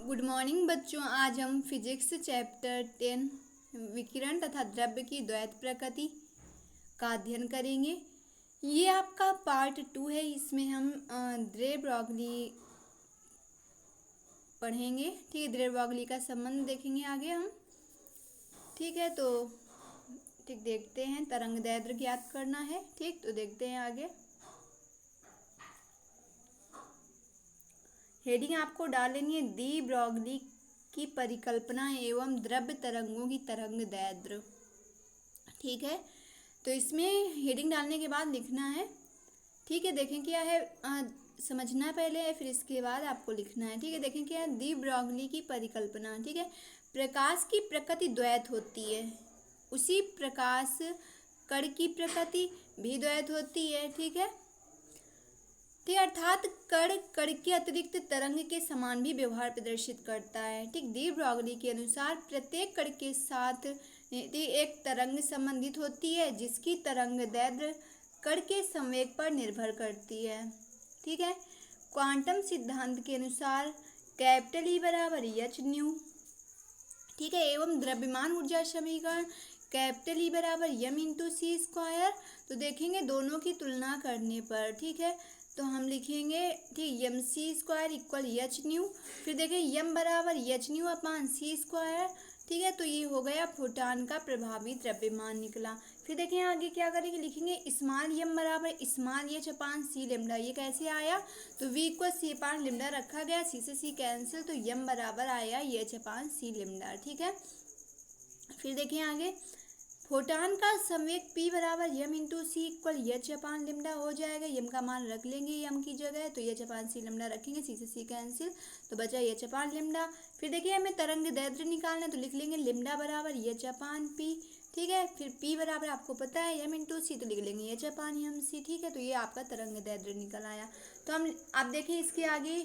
Good morning बच्चों। आज हम फिजिक्स चैप्टर 10 विकिरण तथा द्रव्य की द्वैत प्रकृति का अध्ययन करेंगे। ये आपका पार्ट 2 है। इसमें हम द्रे ब्रॉगली पढ़ेंगे। ठीक है, द्रे ब्रॉगली का संबंध देखेंगे आगे हम। ठीक है, तो ठीक देखते हैं। तरंग दैर्ध्य ज्ञात करना है। ठीक, तो देखते हैं आगे। हेडिंग आपको डालेंगे डी ब्रॉगली की परिकल्पना एवं द्रव्य तरंगों की तरंग दैर्ध्य। ठीक है, तो इसमें हेडिंग डालने के बाद लिखना है। ठीक है, देखें क्या है, समझना पहले है, फिर इसके बाद आपको लिखना है। ठीक है, देखें क्या है, डी ब्रॉगली की परिकल्पना। ठीक है, प्रकाश की प्रकृति द्वैत होती है, उसी प्रकाश कण की प्रकृति भी द्वैत होती है। ठीक है, ठीक, अर्थात कण कण के अतिरिक्त तरंग के समान भी व्यवहार प्रदर्शित करता है। ठीक, डी ब्रॉगली के अनुसार प्रत्येक कण के साथ एक तरंग संबंधित होती है जिसकी तरंग दैर्ध्य कण के संवेग पर निर्भर करती है। ठीक है, क्वांटम सिद्धांत के अनुसार कैपिटल ई बराबर एच न्यू। ठीक है, एवं द्रव्यमान ऊर्जा समीकरण कैपिटल ई बराबर यम इंटू सी स्क्वायर। तो देखेंगे दोनों की तुलना करने पर, ठीक है, तो हम लिखेंगे ठीक यम सी स्क्वायर इक्वल एच न्यू। फिर देखें यम बराबर एच न्यू अपान सी स्क्वायर। ठीक है, तो ये हो गया फोटान का प्रभावी द्रव्यमान निकला। फिर देखें आगे क्या करेंगे, लिखेंगे स्मॉल यम बराबर small H upon C lambda. ये कैसे आया, तो V equal C upon lambda रखा गया, सी से सी कैंसिल, तो यम बराबर आया एच अपान सी लेमडा। ठीक है, फिर देखें आगे, फोटान का संवेग p बराबर यम इंटू सी इक्वल एच अपान लेमडा हो जाएगा। यम का मान रख लेंगे यम की जगह, तो एच अपान सी लेमडा रखेंगे, सी से सी कैंसिल, तो बचा एच अपान लेमडा। फिर देखिए हमें तरंग दैर्ध्य निकालना है, तो लिख लेंगे लेमडा बराबर एच अपान पी। ठीक है, फिर p बराबर आपको पता है यम इंटू सी, तो लिख लेंगे एच अपान यम सी। ठीक है, तो ये आपका तरंग दैर्ध्य निकल आया। तो हम आप देखें इसके आगे,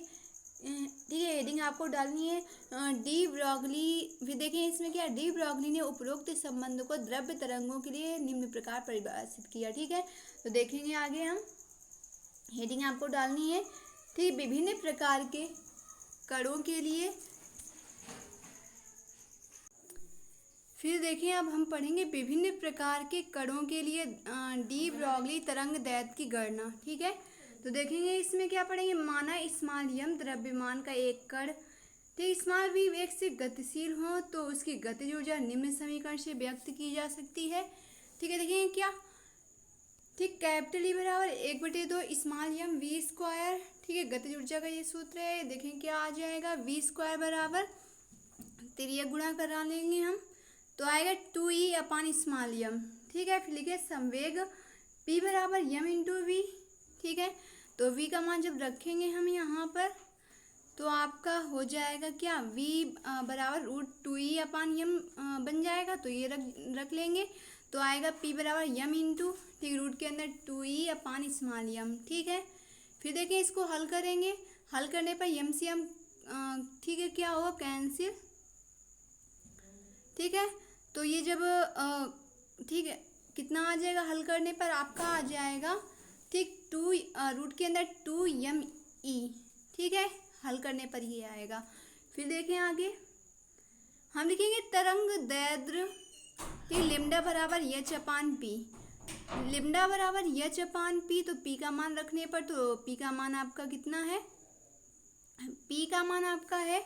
ठीक है, हेडिंग आपको डालनी है डी ब्रॉगली। फिर देखें इसमें क्या, डी ब्रॉगली ने उपरोक्त संबंध को द्रव्य तरंगों के लिए निम्न प्रकार परिभाषित किया। ठीक है, तो देखेंगे आगे हम, हेडिंग आपको डालनी है ठीक विभिन्न प्रकार के कणों के लिए। फिर देखिए अब हम पढ़ेंगे विभिन्न प्रकार के कणों के लिए डी ब्रॉगली तरंग दैर्ध्य की गणना। ठीक है, तो देखेंगे इसमें क्या पढ़ेंगे, माना स्मॉल यम द्रव्यमान का एक कण ठीक स्मॉल भी वेग से गतिशील हो तो उसकी गतिज ऊर्जा निम्न समीकरण से व्यक्त की जा सकती है। ठीक है, देखेंगे क्या, ठीक कैपिटल ई बराबर 1/2 स्मॉल यम वी स्क्वायर। ठीक है, गतिज ऊर्जा का ये सूत्र है। देखें क्या आ जाएगा, वी स्क्वायर बराबर तिर्यक गुणा करा लेंगे हम, तो आएगा 2e अपान स्मॉल यम। ठीक है, फिर लिखे संवेग p बराबर यम इंटू वी। ठीक है, तो v का मान जब रखेंगे हम यहाँ पर, तो आपका हो जाएगा क्या, v बराबर √2e अपान यम बन जाएगा, तो ये रख लेंगे, तो आएगा p बराबर यम इंटू ठीक रूट के अंदर 2e अपान स्मॉल यम। ठीक है, फिर देखें इसको हल करेंगे, हल करने पर यम से यम ठीक है क्या होगा, कैंसिल। ठीक है, तो ये जब ठीक है कितना आ जाएगा, हल करने पर आपका आ जाएगा ठीक 2 रूट के अंदर 2me। ठीक है, हल करने पर ये आएगा। फिर देखें आगे, हम लिखेंगे तरंग दैर्ध्य ठीक लेमडा बराबर एच अपान पी। लेमडा बराबर एच अपान पी, तो पी का मान रखने पर, तो पी का मान आपका कितना है, पी का मान आपका है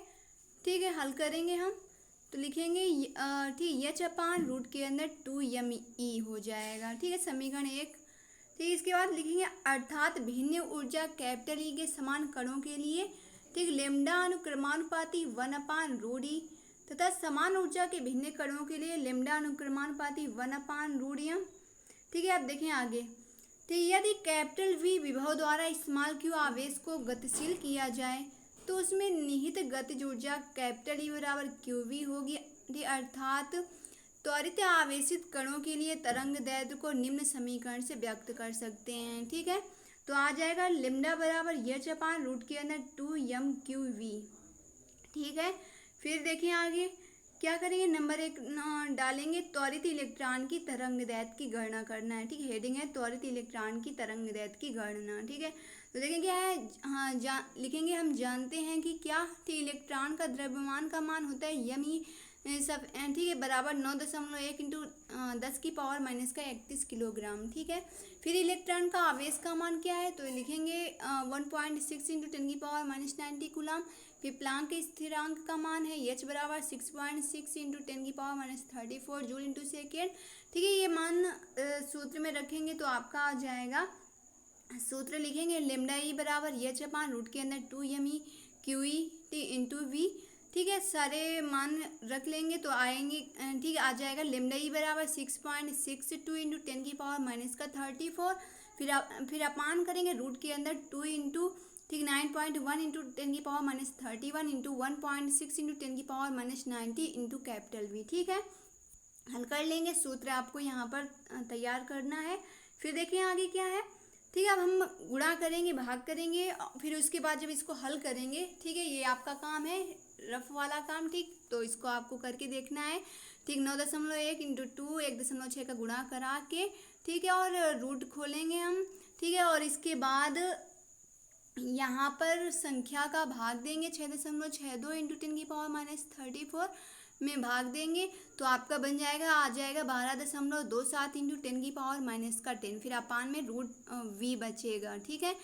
ठीक है, हल करेंगे हम, तो लिखेंगे ठीक एच अपान रूट के अंदर 2me हो जाएगा। ठीक है, समीकरण 1। ठीक, इसके बाद लिखेंगे अर्थात भिन्न ऊर्जा कैपिटल ई के समान कणों के लिए ठीक लेमडा अनुक्रमानुपाती 1/√e तथा समान ऊर्जा के भिन्न कणों के लिए लेमडा अनुक्रमानुपाती 1/√m। ठीक है, आप देखें आगे, ठीक यदि कैपिटल वी विभव द्वारा स्मॉल क्यू आवेश को गतिशील किया जाए तो उसमें निहित गतिज ऊर्जा कैपिटल ई बराबर क्यू वी होगी। अर्थात त्वरित आवेशित कणों के लिए तरंग दैर्ध्य को निम्न समीकरण से व्यक्त कर सकते हैं। ठीक है, तो आ जाएगा लेमडा बराबर एच अपान रूट के अंदर 2m/q_v। ठीक है, फिर देखिए आगे क्या करेंगे, नंबर 1 डालेंगे त्वरित इलेक्ट्रॉन की तरंग दैर्ध्य की गणना करना है। ठीक है, हेडिंग है त्वरित इलेक्ट्रॉन की तरंग दैर्ध्य की गणना। ठीक है, तो देखें क्या है, हाँ लिखेंगे हम जानते हैं कि क्या, ठीक, इलेक्ट्रॉन का द्रव्यमान का मान होता है यम ई सब, ठीक है, बराबर 9.1 इंटू 10⁻⁻31 किलोग्राम। ठीक है, फिर इलेक्ट्रॉन का आवेश का मान क्या है, तो लिखेंगे 1.6 इंटू 10⁻90 कूलाम। फिर प्लांक के स्थिरांक का मान है एच बराबर 6.6 इंटू 10⁻34 जूल इंटू सेकेंड। ठीक है, ये मान सूत्र में रखेंगे तो आपका आ जाएगा, सूत्र लिखेंगे लेमडा ई बराबर एच अपान रूट के अंदर 2 me Q E T into V. ठीक है, सारे मान रख लेंगे तो आएंगे, ठीक है, आ जाएगा लेमडा ई बराबर 6.62 इंटू 10⁻34। फिर अपान करेंगे रूट के अंदर 2 इंटू, ठीक, 9.1 into 10⁻31 into 1.6 into 10⁻90 into capital V. ठीक है, हल कर लेंगे, सूत्र आपको यहाँ पर तैयार करना है। फिर देखिए आगे क्या है, ठीक है, अब हम गुणा करेंगे, भाग करेंगे, फिर उसके बाद जब इसको हल करेंगे, ठीक है, ये आपका काम है, रफ वाला काम, ठीक, तो इसको आपको करके देखना है। ठीक, 9.1 इंटू 2 1.6 का गुणा करा के, ठीक है, और रूट खोलेंगे हम। ठीक है, और इसके बाद यहाँ पर संख्या का भाग देंगे 6.62 इंटू 10⁻34 में भाग देंगे तो आपका बन जाएगा, आ जाएगा 12.27 इंटू 10⁻10। फिर अपान में रूट वी बचेगा। ठीक है,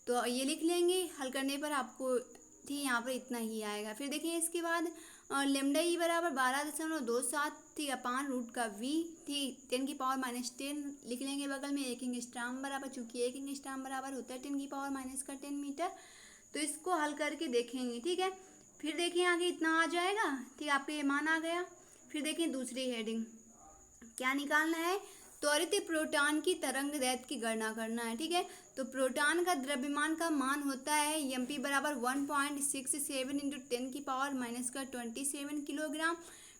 तो ये लिख लेंगे, हल करने पर आपको, ठीक, यहाँ पर इतना ही आएगा। फिर देखिए इसके बाद लेमडा ई बराबर 12.27, ठीक, अपान रूट का वी, ठीक, 10⁻10 लिख लेंगे बगल में, 1 एंगस्ट्रॉम बराबर, चूंकि 1 एंगस्ट्रॉम बराबर होता है 10⁻10 मीटर। तो इसको हल करके देखेंगे। ठीक है, फिर देखिए आगे इतना आ जाएगा, ठीक, आपका ये मान आ गया। फिर देखिए दूसरी हेडिंग क्या निकालना है, त्वरित प्रोटॉन की तरंग दैर्ध्य की गणना करना है। ठीक है, तो प्रोटॉन का द्रव्यमान का मान होता है एम पी बराबर 1.67 इंटू 10⁻27 किलोग्राम।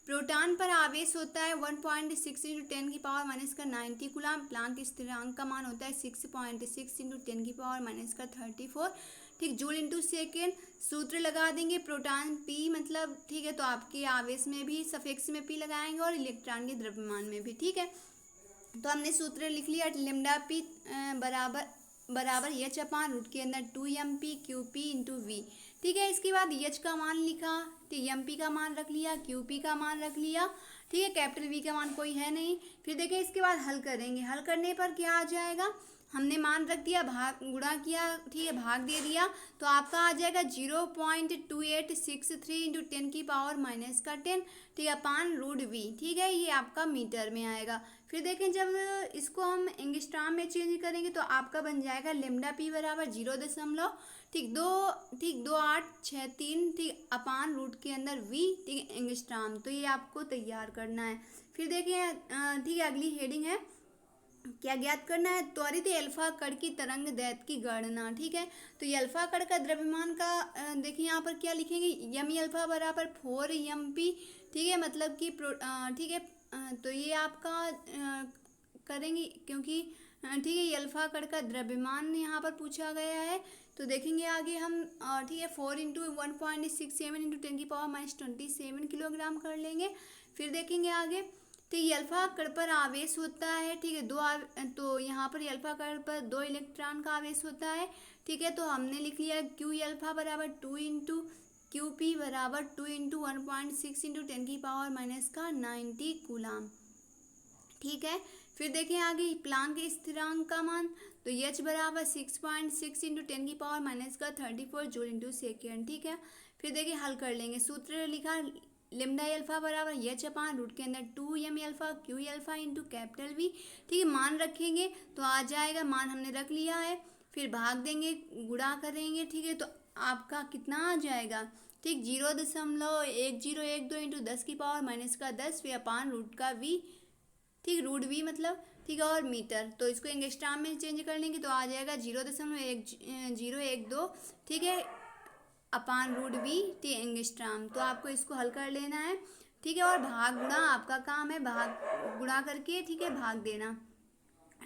प्रोटॉन पर आवेश होता है 1.6 इंटू 10⁻90 कूलाम। प्लांक स्थिरांक का मान होता है 6.6 इंटू 10⁻34, ठीक, जूल इंटू सेकेंड। सूत्र लगा देंगे, प्रोटॉन पी मतलब, ठीक है, तो आपके आवेश में भी सफिक्स में पी लगाएंगे और इलेक्ट्रॉन के द्रव्यमान में भी। ठीक है, तो हमने सूत्र लिख लिया, लेमडा पी बराबर एच अपान रूट के अंदर 2 क्यू पी इंटू वी। ठीक है, इसके बाद एच का मान लिखा, ठीक, एम पी का मान रख लिया, क्यू पी का मान रख लिया। ठीक है, कैपिटल वी का मान कोई है नहीं। फिर देखिए इसके बाद हल करेंगे, हल करने पर क्या आ जाएगा, हमने मान रख दिया, भाग गुणा किया, ठीक है, भाग दे दिया, तो आपका आ जाएगा 0.2863 इंटू 10⁻10, ठीक है, अपान रूट वी। ठीक है, ये आपका मीटर में आएगा। फिर देखें जब इसको हम एंगस्ट्रॉम में चेंज करेंगे तो आपका बन जाएगा लेमडा पी बराबर 0.2863, ठीक, अपान रूट के अंदर वी, ठीक, एंगस्ट्रॉम। तो ये आपको तैयार करना है। फिर देखिए, ठीक है, अगली हेडिंग है, क्या ज्ञात करना है, त्वरित अल्फा कण की तरंग दैर्ध्य की गणना। ठीक है, तो ये अल्फा कण का द्रव्यमान का देखिए यहाँ पर क्या लिखेंगे, यम अल्फा बराबर 4 MP। ठीक है, मतलब कि ठीक है, तो ये आपका करेंगे क्योंकि, ठीक है, ये अल्फा कण का द्रव्यमान यहाँ पर पूछा गया है। तो देखेंगे आगे हम, ठीक है, 4 इंटू 1.67 इंटू 10⁻27 किलोग्राम कर लेंगे। फिर देखेंगे आगे, तो ये अल्फा कण पर आवेश होता है, ठीक है, तो यहाँ पर अल्फा कण पर 2 इलेक्ट्रॉन का आवेश होता है। ठीक है, तो हमने लिख लिया क्यू अल्फा बराबर 2 इंटू क्यू पी बराबर 2 इंटू 1.6 इंटू 10⁻90 कूलाम। ठीक है, फिर देखें आगे प्लांक के स्थिरांक का मान, तो एच बराबर 6.6 इंटू 10⁻34 जूल इंटू सेकेंड। ठीक है, फिर देखिए हल कर लेंगे, सूत्र लिखा लेमडा अल्फा बराबर एच अपान रूट के अंदर 2 alpha Q alpha into capital V. ठीक है, मान रखेंगे तो आ जाएगा, मान हमने रख लिया है। फिर भाग देंगे, गुणा करेंगे, ठीक है, तो आपका कितना आ जाएगा, ठीक, 0.1012 इंटू 10⁻10 फिर अपान रूट का वी, ठीक, रूट वी मतलब, ठीक है, और मीटर, तो इसको एंगस्ट्रॉम में चेंज कर लेंगे तो आ जाएगा 0.1012, ठीक है, अपान रूट वी, ठीक, एंगस्ट्रॉम। तो आपको इसको हल कर लेना है। ठीक है, और भाग गुणा आपका काम है, भाग गुणा करके, ठीक है, भाग देना।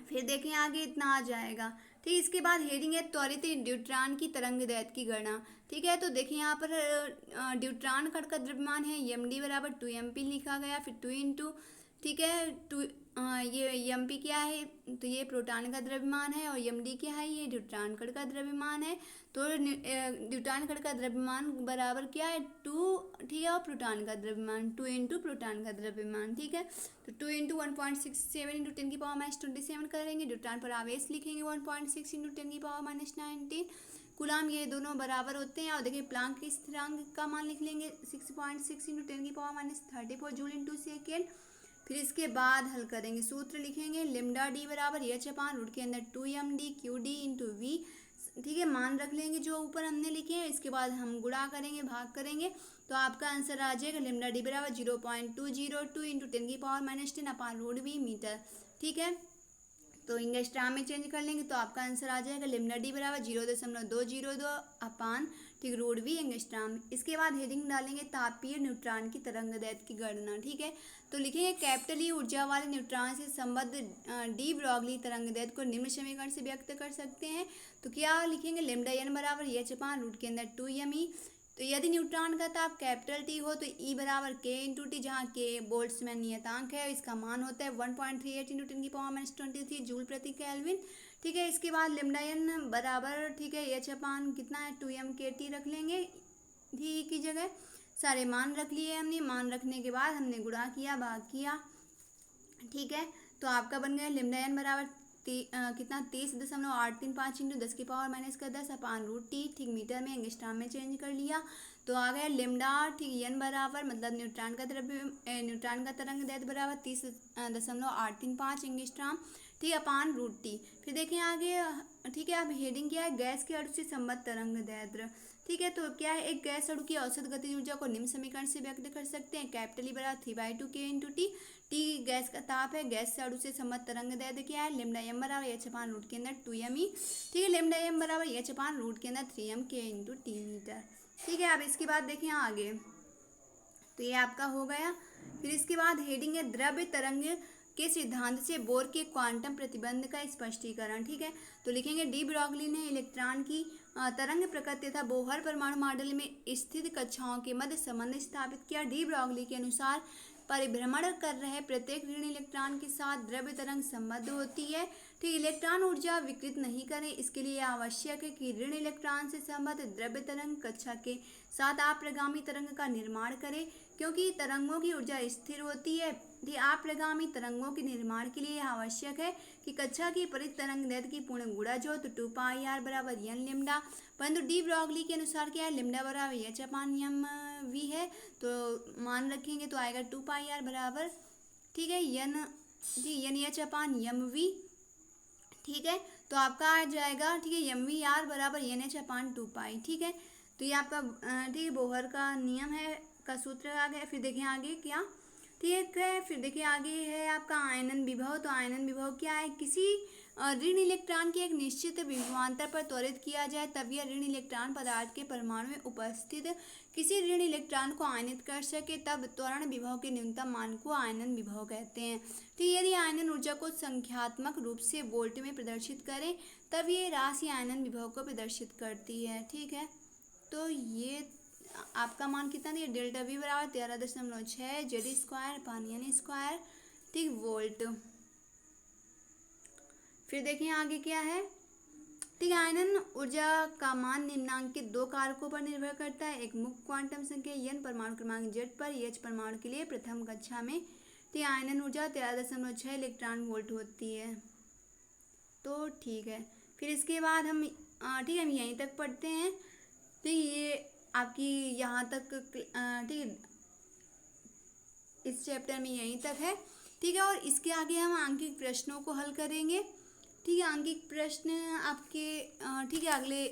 फिर देखें आगे इतना आ जाएगा। ठीक, इसके बाद हेडिंग है त्वरित ड्यूट्रॉन की तरंग दैर्ध्य की गणना। ठीक है, तो देखिए यहाँ पर ड्यूट्रॉन कण का द्रव्यमान है एम डी बराबर 2 MP लिखा गया, फिर 2 इंटू ठीक है। ये एम पी क्या है, तो ये प्रोटॉन का द्रव्यमान है, और एम डी क्या है, ये न्यूट्रॉन कण का द्रव्यमान है। तो न्यूट्रॉन कण का द्रव्यमान बराबर क्या है, 2, ठीक है, और प्रोटॉन का द्रव्यमान 2 इंटू प्रोटॉन का द्रव्यमान, ठीक है। तो 2 इंटू 1.67 इंटू 10⁻⁻27 करेंगे। न्यूट्रॉन पर आवेश लिखेंगे 1.6 इंटू 10⁻⁻19 कूलाम, ये दोनों बराबर होते हैं। और देखिए प्लांक के स्थिरांक का मान लिख लेंगे 6.6 इंटू 10⁻34 जूल इंटू सेकेंड। फिर इसके बाद हल करेंगे, सूत्र लिखेंगे लेमडा डी बराबर एच अपान रूट के अंदर 2md Q D into V, ठीक है। मान रख लेंगे जो ऊपर हमने लिखे हैं। इसके बाद हम गुणा करेंगे, भाग करेंगे, तो आपका आंसर आ जाएगा लेमडा डी बराबर 0.202 into 10⁻10 upon root V metre, ठीक है। तो इंगस्ट्राम में चेंज कर लेंगे तो आपका आंसर आ जाएगा लेमडा डी बराबर 0.202 अपान, ठीक, रूट वी एंगस्ट्राम। इसके बाद हेडिंग डालेंगे तापीय न्यूट्रॉन की तरंग दैर्ध्य की गणना, ठीक है। तो लिखेंगे कैपिटल ई ऊर्जा वाले न्यूट्रॉन से संबद्ध डी ब्रॉगली तरंग दैर्ध्य को निम्न समीकरण से व्यक्त कर सकते हैं। तो क्या लिखेंगे, लेमडा एन बराबर एच अपान रूट के अंदर 2m। तो यदि न्यूट्रॉन का ताप कैपिटल टी हो तो ई बराबर के इंटू टी, जहाँ के बोल्ट्जमैन नियतांक है, इसका मान होता है 1.38 इंटू 10⁻23 जूल प्रति केल्विन, ठीक है। इसके बाद लेमडा एन बराबर, ठीक है, एच अपान कितना है 2m के टी रख लेंगे डी की जगह। सारे मान रख लिए हमने। मान रखने के बाद हमने गुणा किया, भाग किया, ठीक है। तो आपका बन गया लेमडा एन बराबर कितना 30.835 इंटू 10⁻⁻10 अपान रूट टी, ठीक, मीटर में एंगस्ट्राम में चेंज कर लिया। तो आ गया लेमडा, ठीक, एन बराबर मतलब न्यूट्रॉन का तरंग दैर्ध्य बराबर 30.835 एंगस्ट्राम, ठीक, अपान रूट टी। फिर देखें आगे, ठीक है। अब हेडिंग क्या है, गैस के अणु से संबद्ध तरंग दैर्ध्य, ठीक है। तो क्या है, एक गैस अणु की औसत गतिज ऊर्जा को निम्न समीकरण से व्यक्त कर सकते हैं, कैपिटल ई बराबर 3/2 के इंटू टी। टी गैस का ताप है, गैस से अणु से संबद्ध तरंग दैर्ध्य क्या है, लेमडा एम बराबर एच अपान रूट के अंदर 2m ई, ठीक है। लेमडा एम बराबर एच अपान रूट के अंदर 3m के इंटू टी मीटर, ठीक है। अब इसके बाद देखें आगे, तो ये आपका हो गया। फिर इसके बाद हेडिंग है द्रव्य तरंग के सिद्धांत से बोर के क्वांटम प्रतिबंध का स्पष्टीकरण, ठीक है। तो लिखेंगे डी ब्रॉगली ने इलेक्ट्रॉन की तरंग प्रकृति तथा बोहर परमाणु मॉडल में स्थित कक्षाओं के मध्य संबंध स्थापित किया। डी ब्रॉगली के अनुसार परिभ्रमण कर रहे प्रत्येक ऋण इलेक्ट्रॉन के साथ द्रव्य तरंग संबद्ध होती है, ठीक। इलेक्ट्रॉन ऊर्जा विकृत नहीं करें, इसके लिए आवश्यक है कि ऋण इलेक्ट्रॉन से संबद्ध द्रव्य तरंग कक्षा के साथ अप्रगामी तरंग का निर्माण करें, क्योंकि तरंगों की ऊर्जा स्थिर होती है। अप्रगामी तरंगों के निर्माण के लिए आवश्यक है कि कक्षा की परित तरंग दैर्ध्य की पूर्ण गुणा जो, तो 2πr बराबर एन लेमडा, परंतु डी ब्रॉगली के अनुसार क्या है, लेमडा बराबर एच अपान एम वी है। तो मान रखेंगे तो आएगा 2πr बराबर, ठीक है, N H upon M V, ठीक है। तो आपका आ जाएगा, ठीक है, एम वी आर बराबर एन एच अपान 2π, ठीक है। तो ये आपका, ठीक है, बोहर का नियम है का सूत्र आ गया। फिर देखें आगे क्या, ठीक है। फिर देखिए आगे है आपका आयनन विभव। तो आयनन विभव क्या है, किसी ऋण इलेक्ट्रॉन के एक निश्चित विभवांतर पर त्वरित किया जाए तब यह ऋण इलेक्ट्रॉन पदार्थ के परमाणु में उपस्थित किसी ऋण इलेक्ट्रॉन को आयनित कर सके, तब त्वरण विभव के न्यूनतम मान को आयनन विभव कहते हैं। तो यदि आयनन ऊर्जा को संख्यात्मक रूप से वोल्ट में प्रदर्शित करें तब ये राशि आयनन विभव को प्रदर्शित करती है, ठीक है। तो ये आपका मान कितना दिया, डेल्टा वी बराबर 13.6 जेड स्क्वायर पानी एन स्क्वायर, ठीक, वोल्ट। फिर देखिए आगे क्या है, ठीक है। आयनन ऊर्जा का मान निम्नांकित दो कारकों पर निर्भर करता है, एक मुख्य क्वांटम संख्या एन परमाणु क्रमांक जेड पर। एच परमाणु के लिए प्रथम कक्षा में, ठीक, आयनन ऊर्जा 13.6 इलेक्ट्रॉन वोल्ट होती है। तो ठीक है। फिर इसके बाद हम, ठीक है, हम यहीं तक पढ़ते हैं। तो ये आपकी यहाँ तक, ठीक, इस चैप्टर में यहीं तक है, ठीक है। और इसके आगे हम आंकिक प्रश्नों को हल करेंगे, ठीक है। आंकिक प्रश्न आपके, ठीक है, अगले,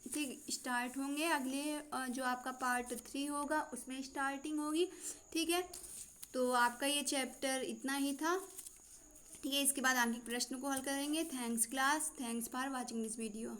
ठीक, स्टार्ट होंगे। अगले जो आपका पार्ट 3 होगा उसमें स्टार्टिंग होगी, ठीक है। तो आपका ये चैप्टर इतना ही था, ठीक है। इसके बाद आंकिक प्रश्न को हल करेंगे। Thanks class, thanks for watching this video.